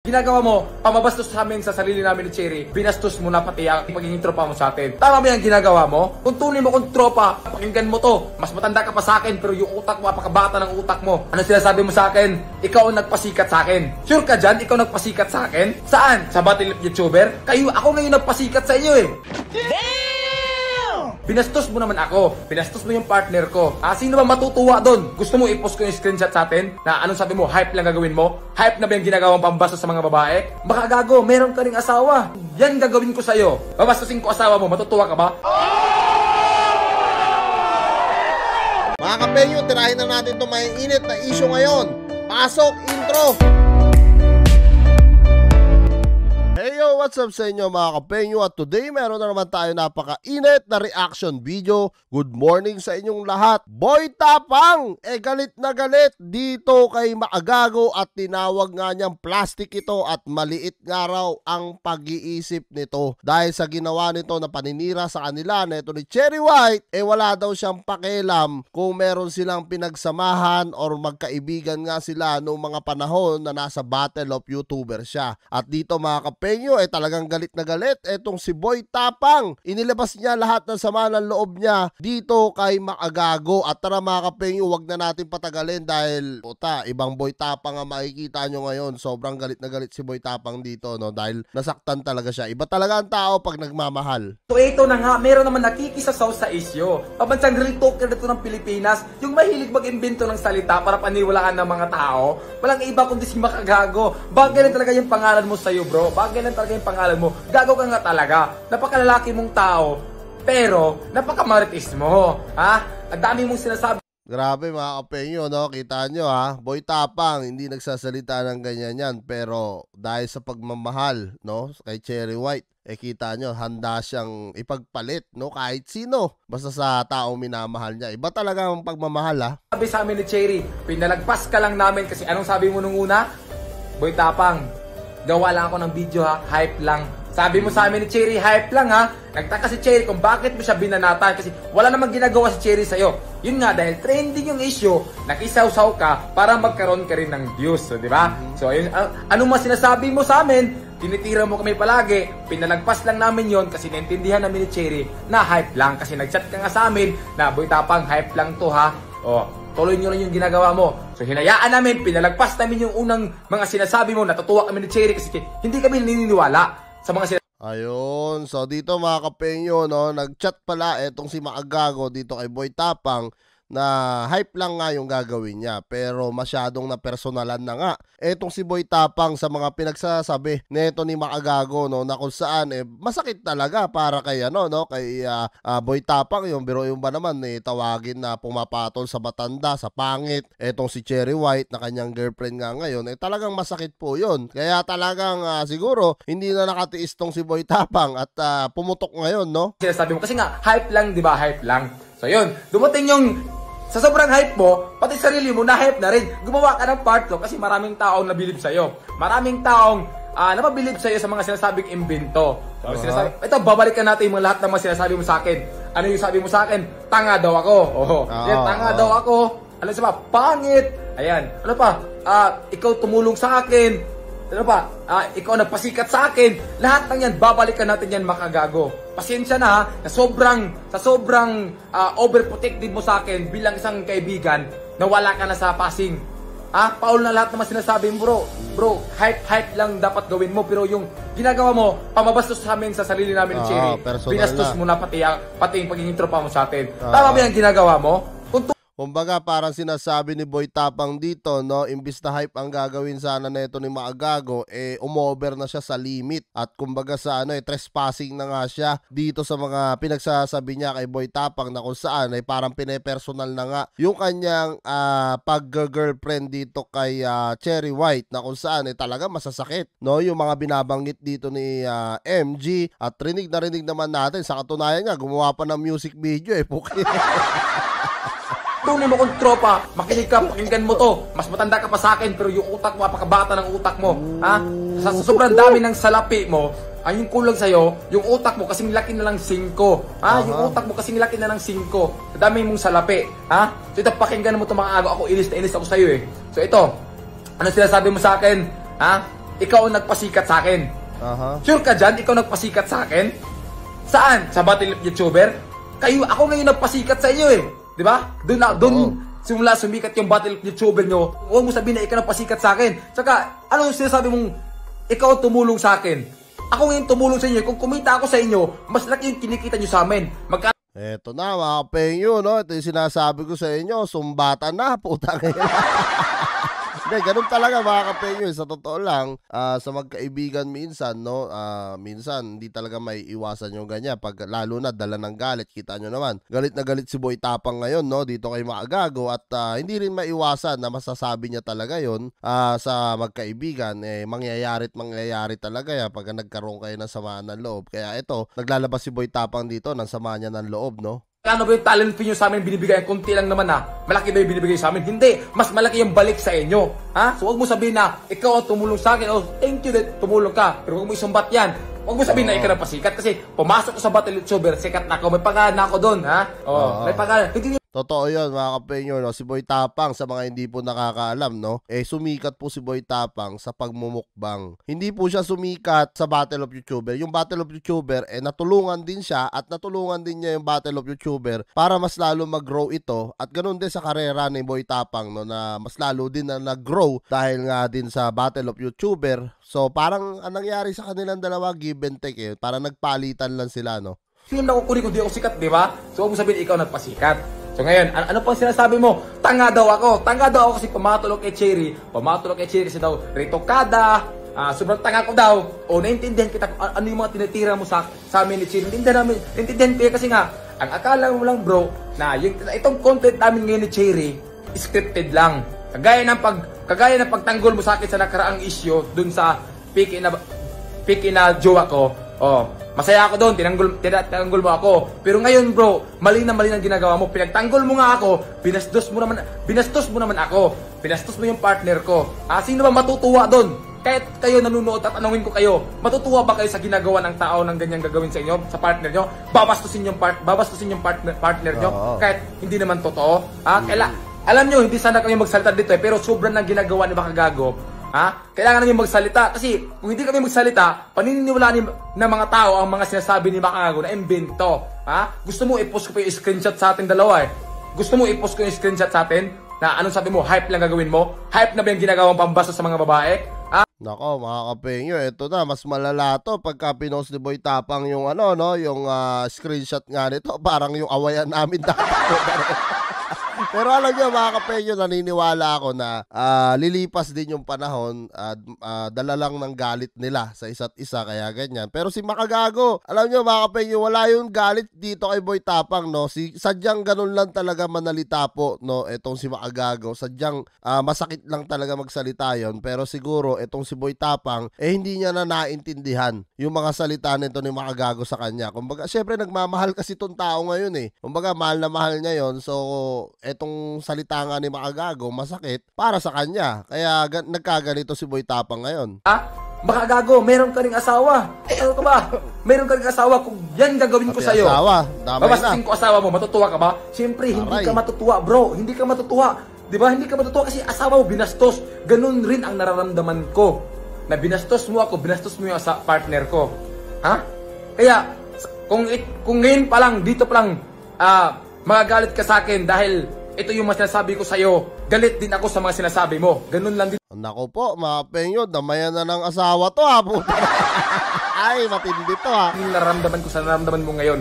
ginagawa mo, pamabastos sa amin sa sarili namin ni Cherry, binastos mo na pati ang pagiging tropa mo sa atin. Tama ba yung ginagawa mo? Kung tunay mo kung tropa, pakinggan mo to. Mas matanda ka pa sa akin, pero yung utak mo, apakabata ng utak mo. Ano sinasabi mo sa akin? Ikaw ang nagpasikat sa akin. Sure ka dyan? Ikaw nagpasikat sa akin? Saan? Sa Battle YouTuber? Ako ngayon nagpasikat sa inyo eh. Binastos mo naman ako. Binastos mo yung partner ko. Sino ba matutuwa doon? Gusto mo i-post ko yung screenshot sa atin? Na anong sabi mo? Hype lang gagawin mo? Hype na ba yung ginagawang pambastos sa mga babae? Baka gago, meron ka ring asawa. Yan gagawin ko sa'yo. Babastusin ko asawa mo. Matutuwa ka ba? Mga kapenyo, tirahin na natin itong may init na issue ngayon. Pasok, intro! Hey yo, what's up sa inyo mga kapenyo? At today meron na naman tayo napaka-init na reaction video. Good morning sa inyong lahat. Boy Tapang, galit na galit dito kay Maagago at tinawag nga niyang plastic ito at maliit nga raw ang pag-iisip nito. Dahil sa ginawa nito na paninira sa kanila neto ni Cherry White, wala daw siyang pakialam kung meron silang pinagsamahan or magkaibigan nga sila noong mga panahon na nasa Battle of YouTuber siya. At dito mga kapenyo, talagang galit na galit etong si Boy Tapang. Inilabas niya lahat ng sama ng loob niya dito kay Maagago. At tara mga kapenyo, wag na natin patagalin dahil ibang Boy Tapang ang makikita nyo ngayon. Sobrang galit na galit si Boy Tapang dito, no? Dahil nasaktan talaga siya. Iba talaga ang tao pag nagmamahal. So ito na nga, meron naman nakikisasaw sa isyo. Pabansang real talker dito ng Pilipinas, yung mahilig mag-imbento ng salita para paniwalaan ng mga tao. Walang iba kundi si Maagago. Bagay lang talaga yung pangalan mo sa'yo, bro. Bagay lang talaga yung pangalan mo. Gago ka nga talaga. Napakalalaki mong tao, pero napakamaritis mo. Ang dami mong sinasabi. Grabe mga kapenyo, no? Kita nyo Boy Tapang, hindi nagsasalita ng ganyan yan. Pero dahil sa pagmamahal, no? Kay Cherry White, kita nyo, handa siyang ipagpalit, no? Kahit sino. Basta sa taong minamahal niya. Iba talaga ang pagmamahal, Sabi sa amin ni Cherry, pinalagpas ka lang namin kasi anong sabi mo nung una? Boy Tapang, gawa lang ako ng video hype lang. Sabi mo sa amin ni Cherry, hype lang Nagtaka si Cherry kung bakit mo siya binanatan kasi wala namang ginagawa si Cherry sa'yo. Yun nga, dahil trending yung issue, nakisaw-saw ka para magkaroon ka rin ng views, di ba? So, yun, ano mas sinasabi mo sa amin? Tinitira mo kami palagi, pinalagpas lang namin yon kasi naintindihan namin ni Cherry na hype lang. Kasi nag-chat ka nga sa amin na Boy Tapang, hype lang to tuloy nyo lang yung ginagawa mo. So hinayaan namin, pinalagpas namin yung unang mga sinasabi mo, natutuwa kami ni Cherry kasi hindi kami naniniwala sa mga sinasabi. Ayun, so dito mga kapenyo, no, nag-chat pala etong si Maagago dito kay Boy Tapang na hype lang nga yung gagawin niya pero masyadong napersonalan na nga etong si Boy Tapang sa mga pinagsasabi neto ni Maagago, no, na kung saan masakit talaga para kay kay Boy Tapang. Yung biro yung ba naman tawagin na pumapatol sa matanda, sa pangit etong si Cherry White na kanyang girlfriend nga ngayon, talagang masakit po yun. Kaya talagang siguro hindi na nakatiis tong si Boy Tapang at pumutok ngayon, no? Sinasabi mo kasi nga hype lang, di ba? Hype lang. So yun, dumating yung sa sobrang hype mo, pati sarili mo na-hype na rin. Gumawa ka ng part 2 kasi maraming taong nabilib sa'yo. Maraming taong napabilib sa'yo sa mga sinasabing imbento. Ito, babalikan natin yung lahat ng mga sinasabi mo sa akin. Ano yung sabi mo sa akin? Tanga daw ako. Tanga daw ako. Ano sa pa? Pangit. Ayan. Ano pa? Ikaw tumulong sa akin. Ano pa? Ikaw nagpasikat sa akin. Lahat ng yan, babalikan natin yan, Maagago. Pasensya na sa sobrang overprotective mo sa akin bilang isang kaibigan na wala ka na sa passing. Paul na lahat naman sinasabi mo, bro. Hype lang dapat gawin mo. Pero yung ginagawa mo, pamabastos sa amin sa sarili namin ni Cherry. Binastos mo na pati yung pagiging tropa mo sa atin. Tama ba yung ginagawa mo? Kumbaga parang sinasabi ni Boy Tapang dito, no, imbis na hype ang gagawin sana neto ni Maagago, umover na siya sa limit. At kumbaga sa trespassing na nga siya dito sa mga pinagsasabi niya kay Boy Tapang na kung saan parang pinepersonal na nga yung kanyang pag-girlfriend dito kay Cherry White na kung saan talaga masasakit, no, yung mga binabanggit dito ni MG. At rinig naman natin sa katunayan nga gumawa pa ng music video Tunay mo kung tropa, makinig ka, pakinggan mo to. Mas matanda ka pa sa akin, pero yung utak mo, apakabata ng utak mo. Sa sobrang dami ng salapi mo, yung kulang sa'yo, yung utak mo kasing laki na lang 5. Yung utak mo kasing laki na lang 5. Sa dami mong salapi. So ito, pakinggan mo to mga agaw. Ako, inis na inis ako sa'yo So ito, ano sinasabi mo sa akin? ikaw ang nagpasikat sa akin. Sure ka dyan? Ikaw nagpasikat sa akin? Saan? Sa Battle of YouTuber? Ako ngayon nagpasikat sa inyo eh. Di ba? Doon simula sumikat yung Battle of YouTuber nyo. Huwag mo sabihin na ikaw nagpasikat sa akin. Saka, ano yung sinasabi mong ikaw tumulong sa akin? Ako ngayon tumulong sa inyo. Kung kumita ako sa inyo, mas laki yung kinikita nyo sa amin. Eto na mga kapengyo, no? Ito yung sinasabi ko sa inyo, sumbatan na, putang ina. Hindi, ganun talaga mga kapengyo. Sa totoo lang, sa magkaibigan minsan, no? Minsan, hindi talaga may iwasan yung ganyan. Pag lalo na, dala ng galit, kita nyo naman. Galit na galit si Boy Tapang ngayon, no? Dito kay Makagago. At hindi rin maiwasan na masasabi niya talaga yon sa magkaibigan. Mangyayari talaga yan pag nagkaroon kayo ng samaan ng loob. Kaya ito, naglalabas si Boy Tapang dito ng sama niya ng loob, no? Ano ba yung talent fee nyo sa amin binibigay? Kunti lang naman ha. Malaki ba yung binibigay sa amin? Hindi. Mas malaki yung balik sa inyo. Ha? So huwag mo sabihin na ikaw ang tumulong sa akin. Oh, thank you that tumulong ka. Pero huwag mo isumbat yan. Huwag mo sabihin na ikaw na pasikat. Kasi pumasok ko sa Battle YouTuber, sikat na ako. May pagkaan na ako doon. Ha? May pagkaan. Hindi. Totoo yun mga kapengyo, no? Si Boy Tapang, sa mga hindi po nakakaalam, no? Sumikat po si Boy Tapang sa pagmumukbang. Hindi po siya sumikat sa Battle of YouTuber. Yung Battle of YouTuber, natulungan din siya at natulungan din niya yung Battle of YouTuber para mas lalo mag-grow ito. At ganun din sa karera ni Boy Tapang, no? Na mas lalo din na nag-grow dahil nga din sa Battle of YouTuber. So parang ang nangyari sa kanilang dalawa, give and take eh. Parang nagpalitan lang sila, no? Sino nakukunin kung di ako sikat, di ba? So huwag mo sabihin ikaw nagpasikat. So ngayon, ano pang sinasabi mo? Tanga daw ako. Tanga daw ako kasi pumatulog kay Cherry. Pumatulog kay Cherry kasi daw retokada. Sobrang tanga ko daw. O naintindihan kita ano yung mga tinitira mo sa amin ni Cherry. Naintindihan ko yan kasi nga, ang akala mo lang bro, na itong content namin ngayon ni Cherry, scripted lang. Kagaya ng pagtanggol mo sa akin sa nakaraang issue dun sa piki na jowa ko. Masaya ako doon, tinanggol mo ako. Pero ngayon bro, mali na ang ginagawa mo. Pinagtanggol mo nga ako, binastos mo naman ako. Binastos mo yung partner ko. Sino ba matutuwa doon? Kahit kayo nanonood at tanungin ko kayo, matutuwa ba kayo sa ginagawa ng tao ng ganyang gagawin sa inyo, sa partner nyo? Babastusin yung partner nyo, kahit hindi naman totoo. Alam nyo, hindi sana kami magsalita dito pero sobrang nang ginagawa ni Makagago. Kailangan namin magsalita kasi kung hindi kami magsalita, paniniwala ng mga tao ang mga sinasabi ni Makagago na imbento. Gusto mo i-post ko pa yung screenshot sa atin dalawa eh. Gusto mo i-post ko yung screenshot sa atin na anong sabi mo, hype lang gagawin mo? Hype na ba yung ginagawang pambasa sa mga babae? Nako mga kapengyo, ito na, mas malala to pagka pinost ni Boy Tapang yung yung screenshot nga nito, parang yung awayan namin dati. Pero alam niyo mga kapengyo, naniniwala ako na lilipas din yung panahon, dala lang ng galit nila sa isa't isa kaya ganyan. Pero si Makagago, alam niyo mga kapengyo, wala yung galit dito kay Boy Tapang, no? Sadyang ganun lang talaga manalita po, no? Etong si Makagago, sadyang masakit lang talaga magsalita yon. Pero siguro etong si Boy Tapang, hindi niya na naintindihan yung mga salita nito ni Makagago sa kanya. Kumbaga, syempre nagmamahal kasi tong tao ngayon eh. Kumbaga, mahal na mahal niya yon. So, etong salita nga ni Makagago, masakit para sa kanya. Kaya nagkaganito si Boy Tapang ngayon. Makagago, meron ka ring asawa. Ano ka ba? Meron ka ring asawa. Kung yan gagawin ko sa'yo, babastusin ko asawa mo, matutuwa ka ba? Siyempre, hindi ka matutuwa bro. Hindi ka matutuwa. Diba? Hindi ka matutuwa kasi asawa mo binastos. Ganun rin ang nararamdaman ko. Na binastos mo ako, binastos mo yung partner ko. Kaya, kung ngayon pa lang, dito pa lang, magagalit ka sa akin dahil ito yung mga sinasabi ko sa'yo, galit din ako sa mga sinasabi mo. Ganun lang din. Nako po, mga pengyo, damayan na ng asawa to Ay, matindi to Yung nararamdaman ko sa nararamdaman mo ngayon.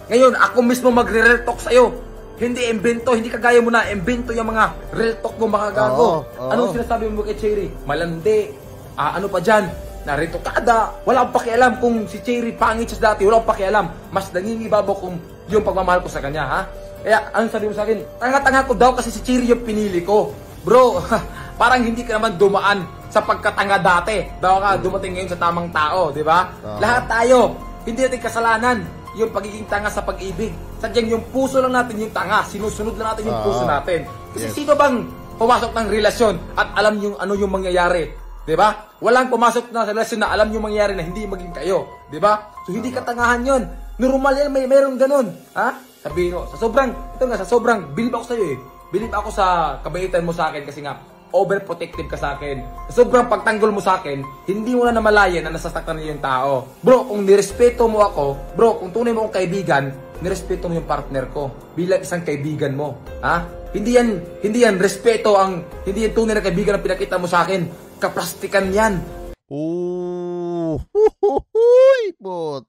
Ngayon, ako mismo magre-real talk sa'yo. Hindi imbento, hindi kagaya mo na. Imbento yung mga real talk mo, Makagago. Anong sinasabi mo kay Cherry? Malandi. Ano pa dyan? Naritokada. Wala akong pakialam kung si Cherry pangit siya dati. Wala akong pakialam. Mas nangingibabaw kung yung pagmamahal ko sa kanya, Kaya, anong sabi mo sa akin? Tanga-tanga ko daw kasi si Cherry yung pinili ko. Bro, parang hindi ka naman dumaan sa pagkatanga dati. Daw ka dumating ngayon sa tamang tao, di ba? Lahat tayo, hindi natin kasalanan yung pagiging tanga sa pag-ibig. Sadyang yung puso lang natin yung tanga. Sinusunod lang natin yung puso natin. Kasi sino bang pumasok ng relasyon at alam yung ano yung mangyayari? Di ba? Walang pumasok na relasyon na alam yung mangyayari na hindi maging kayo. Di ba? So hindi katangahan yun. Normal yan, mayroong ganun. Sabihin mo, sa sobrang bilib ako sa'yo eh. Bilib ako sa kabaitan mo sa akin kasi nga, overprotective ka sa akin. Sobrang pagtanggol mo sa akin, hindi mo na namalayan na nasasaktan niyo yung tao. Bro, kung nirespeto mo ako, bro, kung tunay mo akong kaibigan, nirespeto mo yung partner ko bilang isang kaibigan mo. Ha? Hindi yan respeto hindi yan tunay na kaibigan ang pinakita mo sa akin. Kaplastikan yan. Po,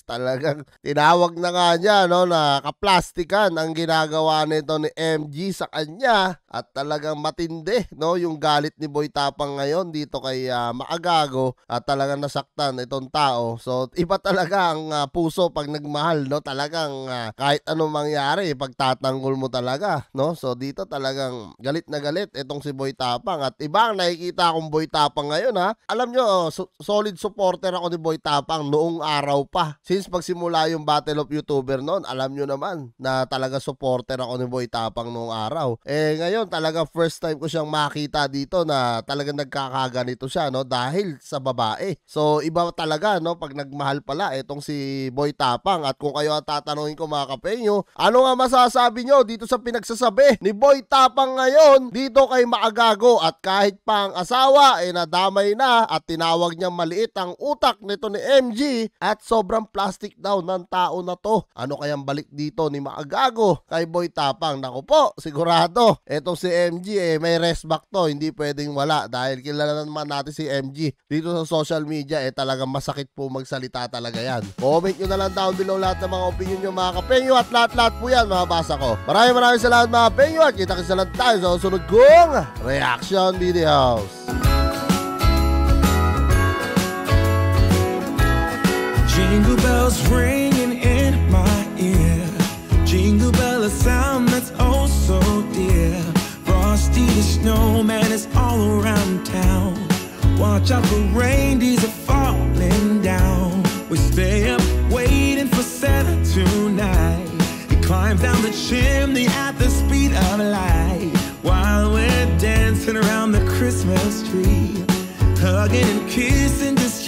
talagang tinawag na nga niya, no, na kaplastikan ang ginagawa nito ni MG sa kanya at talagang matindi, no, yung galit ni Boy Tapang ngayon dito kay Maagago at talagang nasaktan itong tao. So iba talaga ang puso pag nagmahal, no, talagang kahit anong mangyari pagtatanggol mo talaga, no. So dito talagang galit na galit itong si Boy Tapang at iba ang nakikita akong Boy Tapang ngayon, ha. Alam nyo, solid supporter ako ni Boy Tapang noong araw pa. Since pagsimula yung Battle of YouTuber noon, alam nyo naman na talaga supporter ako ni Boy Tapang noong araw. Ngayon talaga first time ko siyang makita dito na talagang nagkakaganito siya, no, dahil sa babae. So iba talaga, no, pag nagmahal pala itong si Boy Tapang. At kung kayo ang tatanungin ko mga kapenyo, ano nga masasabi nyo dito sa pinagsasabi ni Boy Tapang ngayon dito kay Maagago? At kahit pa ang asawa nadamay na at tinawag niya maliit ang utak nito ni MG at sobrang plastic daw ng tao na to. Ano kayang balik dito ni Maagago kay Boy Tapang? Naku po, sigurado etong si MG may rest back to, hindi pwedeng wala dahil kilala naman natin si MG dito sa social media. Talagang masakit po magsalita talaga yan. Comment nyo na lang down below lahat ng mga opinion nyo mga kapenyo at lahat po yan mababasa ko. Maraming salamat mga penyo at kita-kita lang tayo sa susunod kong reaction videos. Jingle bells ringing in my ear. Jingle bell, a sound that's oh so dear. Frosty the snowman is all around town. Watch out for reindeers are falling down. We stay up waiting for Santa tonight. He climbs down the chimney at the speed of light while we're dancing around the Christmas tree, hugging and kissing just